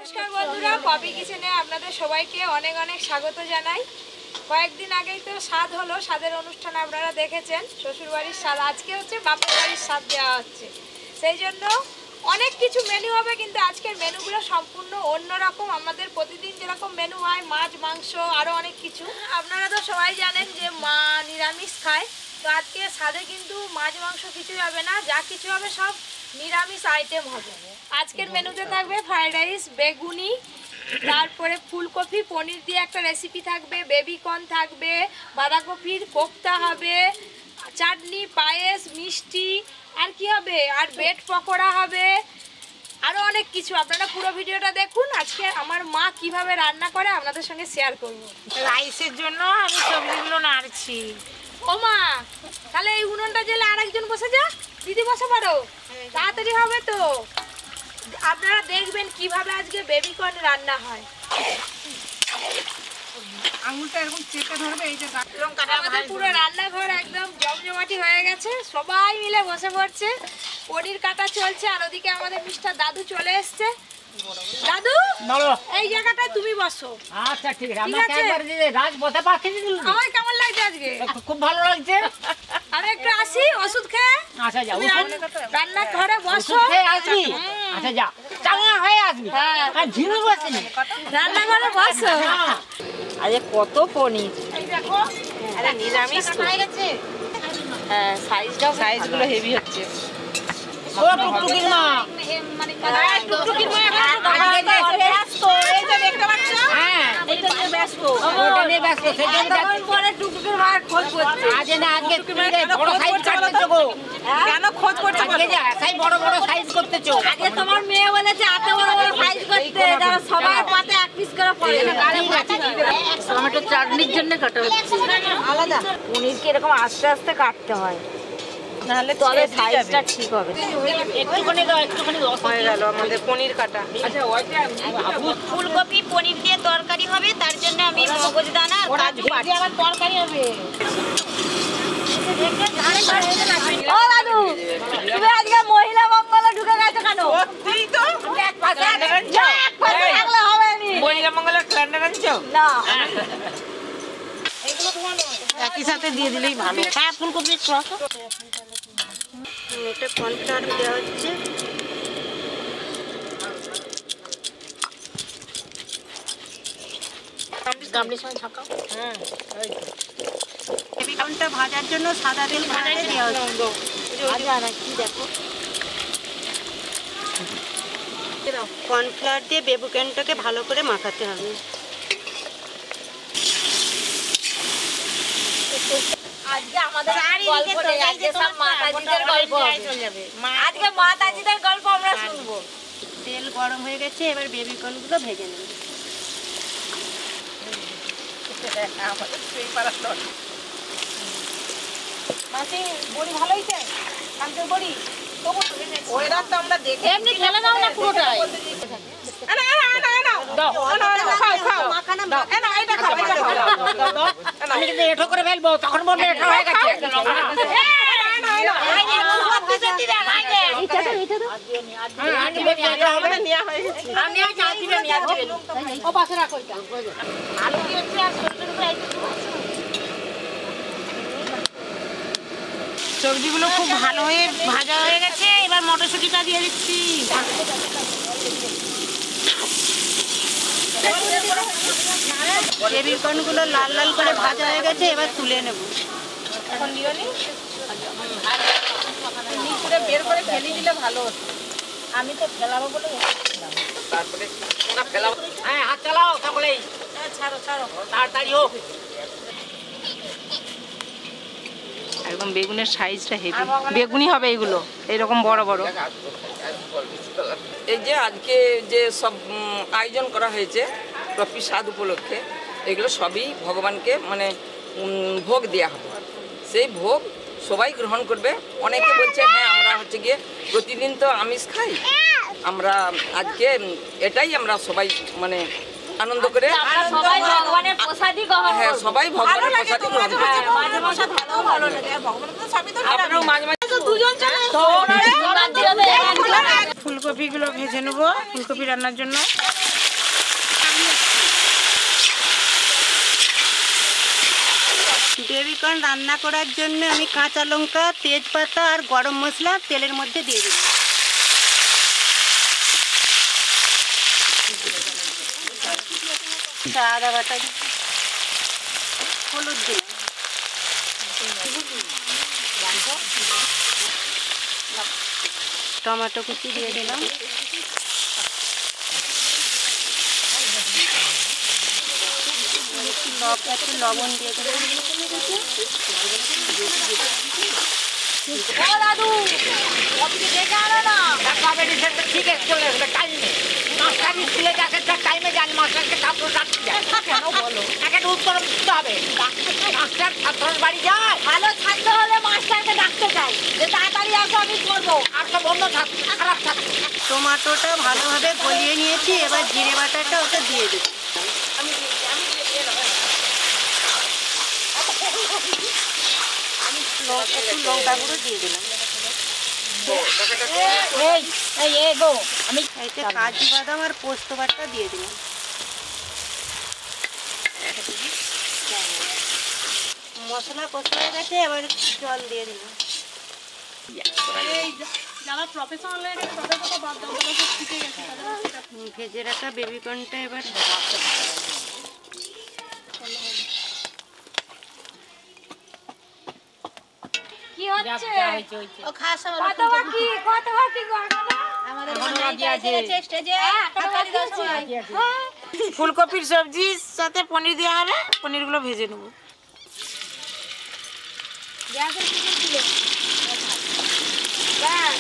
নমস্কার বন্ধুরা, পপি কিচেনে আপনাদের সবাইকে অনেক অনেক স্বাগত জানাই। কয়েকদিন আগেই তো স্বাদ হলো, স্বাদের অনুষ্ঠান আপনারা দেখেছেন। শ্বশুরবাড়ির স্বাদ, আজকে হচ্ছে বাপের বাড়ির স্বাদ দেওয়া হচ্ছে। সেই জন্য অনেক কিছু মেনু হবে, কিন্তু আজকের মেনুগুলো সম্পূর্ণ অন্যরকম। আমাদের প্রতিদিন যেরকম মেনু হয়, মাছ মাংস আরও অনেক কিছু, আপনারা তো সবাই জানেন যে মা নিরামিষ খায়। তো আজকে স্বাদে কিন্তু মাছ মাংস কিছুই হবে না, যা কিছু হবে সব নিরামিষ আইটেম হবে। আজকের মেনুতে থাকবে ফ্রাইড রাইস, বেগুনি, তারপরে ফুলকপি পনির দিয়ে একটা রেসিপি থাকবে, বেবিকর্ন থাকবে, বাঁধাকপির কোফতা হবে, চাটনি, পায়েস, মিষ্টি, আর কি হবে, আর ব্রেড পকোড়া হবে, আরও অনেক কিছু। আপনারা পুরো ভিডিওটা দেখুন। আজকে আমার মা কিভাবে রান্না করে আপনাদের সঙ্গে শেয়ার করব। রাইসের জন্য আমি সবজিগুলো নাড়ছি। ও মা, তাহলে এই উনুনটা জেলে আরেকজন বসে যা, দিদি বসে পারো, তাড়াতাড়ি হবে তো। আপনারা দেখবেন কিভাবে আজকে বেবিকর্ন রান্না হয়। আঙুলটা এরকম চেপে ধরবে, এই যে আমাদের পুরো রান্নাঘর একদম জমজমাটি হয়ে গেছে, সবাই মিলে বসে পড়ছে, পনির কাটা চলছে। আর ওদিকে আমাদের মিস্টার দাদু চলে এসছে। দাদু, এই জায়গাটায় তুমি বসো। আচ্ছা ঠিক আছে, আমাকে একবার দিলে রাজ বসে পাঠিয়ে দিল। আমার কেমন লাগছে আজকে? খুব ভালো লাগছে। আমি একটু আসি ওষুধ খেয়ে। আচ্ছা যাও, রান্না ঘরে বসো, খেয়ে আসবি। আচ্ছা যা, চাঙা হয়ে আসবি। আর ঝিমে বসিনি, রান্নাঘরে বসো। আরে কত পনির, এই দেখো, আরে নিরামিষ তো। হয়ে গেছে। হ্যাঁ, সাইজগুলো হেভি হচ্ছে। ও টুকটুকির মা, মানে টুকটুকির মা ব্যস্ত, এই যে দেখতে পাচ্ছ? হ্যাঁ এইটা নিয়ে ব্যস্ত। ওটা নিয়ে ব্যস্ত, সেজন্য পরে টুকটুকির মার খোঁজ করছে। আজ না আজকে তুমি বড় সাইজ কাটতেছো গো। কেন খোঁজ করছো? আজকে যে সাইজ বড় বড় সাইজ করতেছো। আগে তোমার মেয়ে বলেছে এত বড় বড় সাইজ করতে, যারা সবার পাতে এক পিস করে পড়ে। টমেটো চাটনির জন্য কাটা হচ্ছে আলাদা। পনিরকে এরকম আস্তে আস্তে কাটতে হয়, নাহলে তবে সাইজটা ঠিক হবে। একটুখানি দাও, একটুখানি দাও। হয়ে গেল আমাদের পনির কাটা। আচ্ছা ওইটা ফুলকপি পনির দিয়ে তরকারি হবে, তার জন্য আমি মগজদানা আর কাজু দিয়ে আবার তরকারি হবে। ও দাদু, তুমি আজকে মহিলা মঙ্গলে ঢুকে গেছো কেন? সত্যিই তো, এক পাশে থাকলে হবে নি। মহিলা মঙ্গলের ক্যালেন্ডার আনছো? না, একই সাথে দিয়ে দিলেই ভালো। হ্যাঁ, ফুলকপি ক্রস। এটা কর্নফ্লাওয়ার দেওয়া হচ্ছে। বেবিকর্নটা ভাজার জন্য সাদা তেল ভাজাতে দেওয়া হচ্ছে। কর্নফ্লাওয়ার দিয়ে বেবিকর্নটাকে ভালো করে মাখাতে হবে। আজকে আমাদের গল্প নেই, আজকে সব মাতাজিদের গল্প হবে। আজকে মাতাজিদের গল্প আমরা শুনবো। তেল গরম হয়ে গেছে, এবার বেবিকর্নগুলো ভেজে নেব। মাসি, বড়ি ভালো হয়েছে? কালকের বড়ি ওইটা তো আমরা দেখি। এমনি খেলে নাও না পুরোটাই। আমি কিন্তু এঠো করে ফেলবো, তখন বলবে এঠো হয়ে গেছে। সবজিগুলো খুব ভালো হয়ে ভাজা হয়ে গেছে, এবার মটরশুঁটিটা দিয়ে দিচ্ছি। বেবিকর্নগুলো লাল লাল করে ভাজা হয়ে গেছে, এবার তুলে নেব। এখন দিওনি, নিচে বের করে ফেলে দিলে ভালো হতো। আমি তো ফেলাবো বলে তারপরে ওটা ফেলাও। হ্যাঁ হাত চালাও সকলেই। ছাড়ো ছাড়ো, তাড়াতাড়ি হোক। একদম বেগুনের সাইজটা হেভি। বেগুনি হবে এগুলো, এরকম বড় বড়। এই যে আজকে যে সব আয়োজন করা হয়েছে পপি স্বাদ উপলক্ষে, এগুলো সবই ভগবানকে মানে ভোগ দেওয়া হবে। সেই ভোগ সবাই গ্রহণ করবে। অনেকে বলছে হ্যাঁ আমরা হচ্ছে গিয়ে প্রতিদিন তো আমিষ খাই, আমরা আজকে এটাই আমরা সবাই মানে আনন্দ করে, সবাই ভগবানের প্রসাদই গ্রহণ হ্যাঁ করবো। সবাই ভগবানের প্রসাদই গ্রহণ করবে। মাঝে মাঝে ভালো লাগে, আপনারাও মাঝে মাঝে দুজন চলে ফুলকপিগুলো ভেজে নেব ফুলকপি রান্নার জন্য। বেবিকর্ন রান্না করার জন্য আমি কাঁচা লঙ্কা, তেজপাতা আর গরম মশলা তেলের মধ্যে দিয়ে দিলাম। আদা বাটা, হলুদ দিলাম, টমেটো কুচি দিয়ে দিলাম, একটু লবণ দিয়ে দিলাম। দাদু দেখে আনো না। ঠিক আছে, চলে আসবে, টাইম নেই। মাস্টার স্কুলে যাচ্ছে, টাইমে যান, মাস্টারকে কাপড় কাটতে যায়। কেন বলো? একটা উত্তর দিতে হবে। মাস্টার ছাত্রের বাড়ি যায়। ভালো ছাত্র হলে মাস্টারকে ডাকতে চাই যে তাড়াতাড়ি আসো, আমি করবো। আর সব অন্য ছাত্র, খারাপ ছাত্র। টমেটোটা ভালোভাবে গলিয়ে নিয়েছি, এবার জিরে বাটাটা ওটা দিয়ে দেবো। একটু লঙ্কা গুঁড়ো দিয়ে দিলাম। এতে কাজু বাদাম আর পোস্ত বাটা দিয়ে দিলাম। মশলা কষা হয়ে গেছে, এবার জল দিয়ে দিলাম। ভেজে রাখা বেবিকর্নটা এবার কি হচ্ছে? কত বাকি গো এখনো? ফুলকপির সবজির সাথে পনির দেওয়া হবে, পনিরগুলো ভেজে নেবো। গ্যাসের কি ছিল? ব্যাস।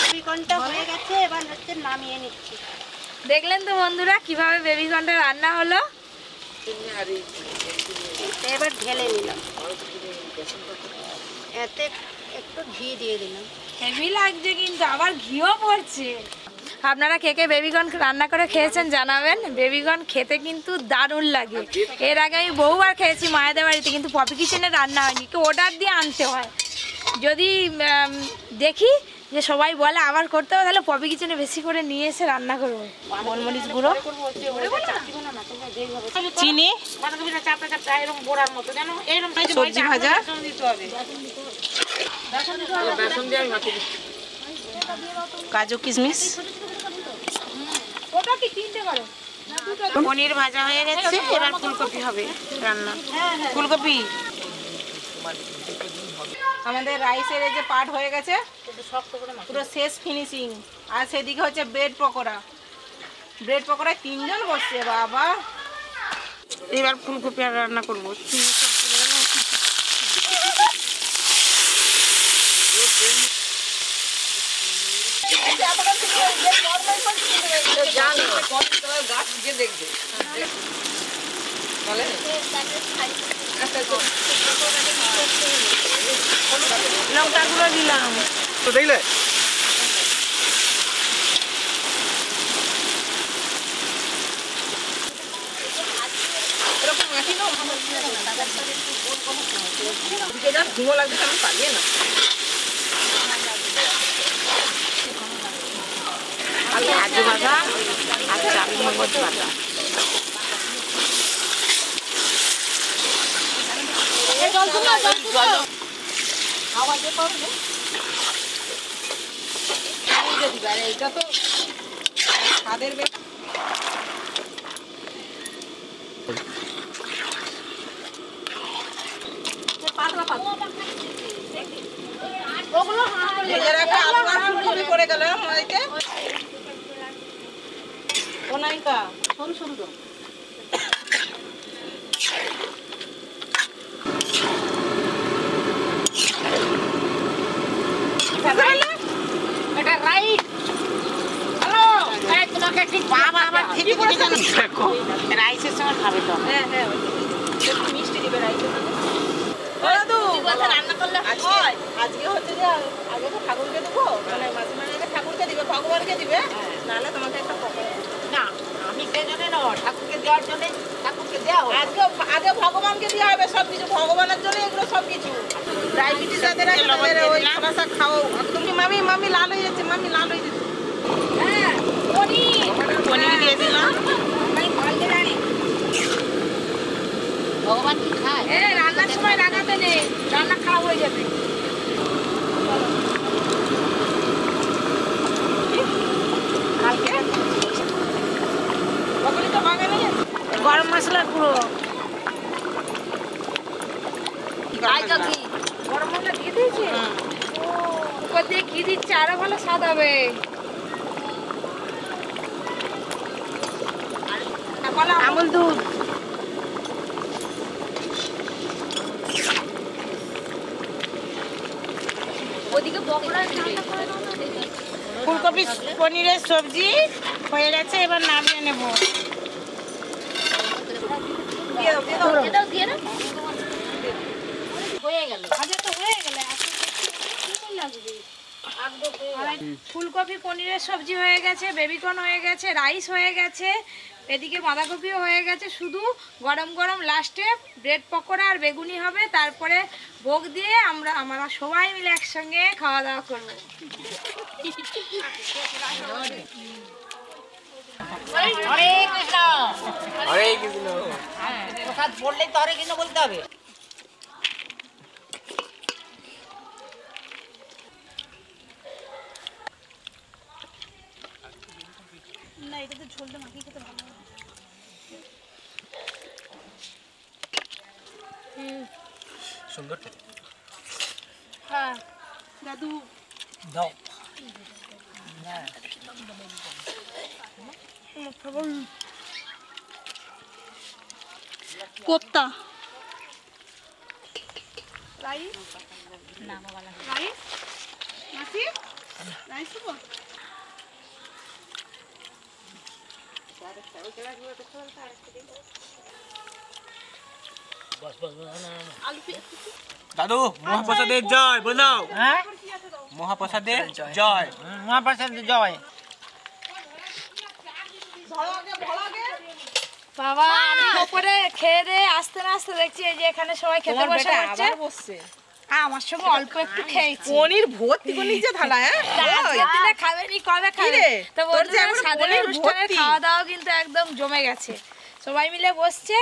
বেবিকর্নটা হয়ে গেছে, এবার হচ্ছে নামিয়ে নিচ্ছি। দেখলেন তো বন্ধুরা কিভাবে বেবিকর্নটা রান্না হলো। এবার ঢেলে নিলাম, এতে একটু ঘি দিয়ে দিলাম। হেভি লাগছে কিন্তু, আবার ঘিও পড়ছে। আপনারা কে কে বেবিকর্ন রান্না করে খেয়েছেন জানাবেন। বেবিকর্ন খেতে কিন্তু দারুণ লাগে। এর আগে আমি বহুবার খেয়েছি মায়েদের বাড়িতে, কিন্তু পপি কিচেনে রান্না হয়নি, কেউ অর্ডার দিয়ে আনতে হয়। যদি দেখি যে সবাই বলে আবার করতে হবে, তাহলে পপি কিচেনে বেশি করে নিয়ে এসে রান্না করবো। গোলমরিচ গুঁড়ো, চিনি, সবজি ভাজা, বেসন দিয়ে আমি মাখিয়ে দিচ্ছি। কাজু কিশমিশ, ওটা কি তিনটে করো? পনির ভাজা হয়ে গেছে, এবার ফুলকপি হবে রান্না। ফুলকপি আমাদের রাইসের এই যে পার্ট হয়ে গেছে, পুরো শেষ ফিনিশিং। আর সেদিকে হচ্ছে ব্রেড পকোড়া। ব্রেড পকোড়ায় 3 জন বসছে বাবা। এবার ফুলকপি আর রান্না করবো। গাছ গিয়ে দেখবে তাহলে লঙ্কা গুঁড়ো দিলাম। তো দেখলে এরকম মাখি না, যেটা ধুমো লাগবে আমি পালিয়ে না। কাজু বাদাম আর চাল মগজ বাটা। এটা তো স্বাদের ভেজে রাখা আলু আর ফুলকপি পড়ে গেল মধ্যে। ওনাইকা সরু সরু দাও। এটা রাইট। হ্যালো, তোমাকে ঠিক বাবা আবার ঠিকই বলেছে। দেখো রাইসের সঙ্গে খাবে তো। হ্যাঁ হ্যাঁ, একটু মিষ্টি দিবে রাইসের সাথে। রান্না করলে আজকে হচ্ছে যে আগে তো ঠাকুরকে দেবো, মানে মাঝে মাঝে ঠাকুরকে দিবে, ভগবানকে দিবে, নাহলে তোমাকে একটা পকোড়া। না, আমি সেই জন্য না, ঠাকুরকে দেওয়ার জন্য ঠাকুরকে দেওয়া হবে। আজকে আগে ভগবানকে দেওয়া হবে সব কিছু, ভগবানের জন্য এগুলো সব কিছু। ডায়াবেটিস যাদের আছে তাদের ওই খাবাসা খাও। তুমি মামি লাল হয়ে যাচ্ছে, মামি লাল হয়ে যাচ্ছে। হ্যাঁ, পনির দিয়ে দিলাম। সময় রাগাতে নেই, রান্না খারাপ হয়ে যাবে। গরম মশলার গুঁড়ো, গরম মশলা দিয়ে দিয়েছে, উপর দিয়ে ঘি দিচ্ছে, আরো ভালো স্বাদ হবে। আমুল দুধ, ফুলকপি পনিরের সবজি হয়ে গেছে, এবার নামিয়ে নেব। ফুলকপি পনিরের সবজি হয়ে গেছে, বেবিকর্ন হয়ে গেছে, রাইস হয়ে গেছে, এদিকে বাঁধাকপিও হয়ে গেছে। শুধু গরম গরম লাস্টে ব্রেড পকোড়া আর বেগুনি হবে, তারপরে ভোগ দিয়ে আমরা সবাই মিলে একসঙ্গে খাওয়া দাওয়া করবো। হরে কৃষ্ণ। হরে কৃষ্ণ। প্রসাদ পড়লেই তো হরে কৃষ্ণ বলতে হবে। সুন্দর খেতে। হ্যাঁ দাদু দাও। কোপ্তা, দাদু মহাপ্রসাদের জয় বলাও। হ্যাঁ, মহাপ্রসাদের জয়। মহাপ্রসাদ জয়। বাবা, আমি ওপরে খেয়ে দিয়ে আসতে না আসতে দেখছি এই যে এখানে সবাই খেতে বসে পড়ছে। বসছে আমার সঙ্গে অল্প একটু খেয়েছি। পনির ভর্তি করে নিচে থালা, হ্যাঁ আজকের দিনে খাবেনি, কবে খাবে? রে? তো তোর যে বন্ধুরা, একবার স্বাদের পনির অনুষ্ঠানের ভর্তি। খাওয়া দাওয়া কিন্তু একদম জমে গেছে। সবাই মিলে বসছে,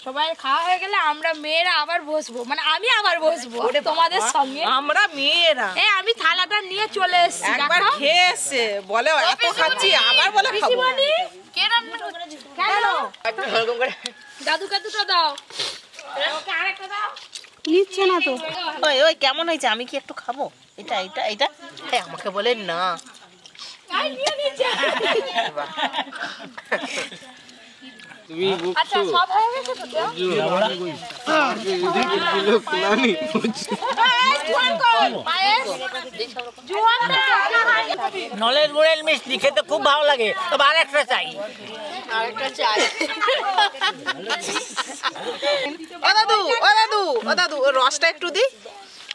সবাই খাওয়া হয়ে গেলে আমরা মেয়েরা আবার বসবো, মানে আমি আবার বসবো তোমাদের সঙ্গে। আমরা মেয়েরা আমি থালাটা নিয়ে চলে এসেছি। একবার দেখো। খেয়ে এসছে, বলে এত খাচ্ছি, আবার বলে খাবো। পিসিমণি, কে রান্না করেছে? কেন? দাদুকে দুটো দাও, ওকে আরেকটা দাও। নিচ্ছে না তো। ওই ওই কেমন হয়েছে, আমি কি একটু খাবো? এটা এটা এটা আমাকে বলে না। আই, নিয়ে নিয়েছে। আচ্ছা, সব হয়ে গেছে তো? এই, জোয়ান কই? পায়েস? জোয়ান না, জোয়ান। নলের গুড়ের মিষ্টি খেতে খুব ভালো লাগে, তবে আর একটা চাই। ও দাদু ও দাদু ও দাদু, ওই রসটা একটু দি,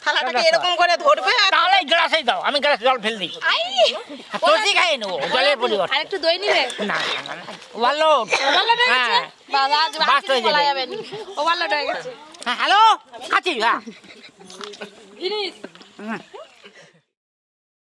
থালাটাকে এরকম করে ধরবে আর তাহলে গ্লাসেই দাও, আমি গ্লাস জল ফেল দিই। আই, তোষি খাই নেবো জলের পরিবর্তে। আরেকটু দই নিবে? না, ওভারলোড। ওভারলোড হয়ে গেছে? হ্যাঁ। বাবা, আজ বাস বাকি হয়ে বলা যাবে। যাবে না। ওভারলোড হয়ে গেছে। হ্যাঁ, হ্যালো, খাচ্ছি। হ্যাঁ, জিনিস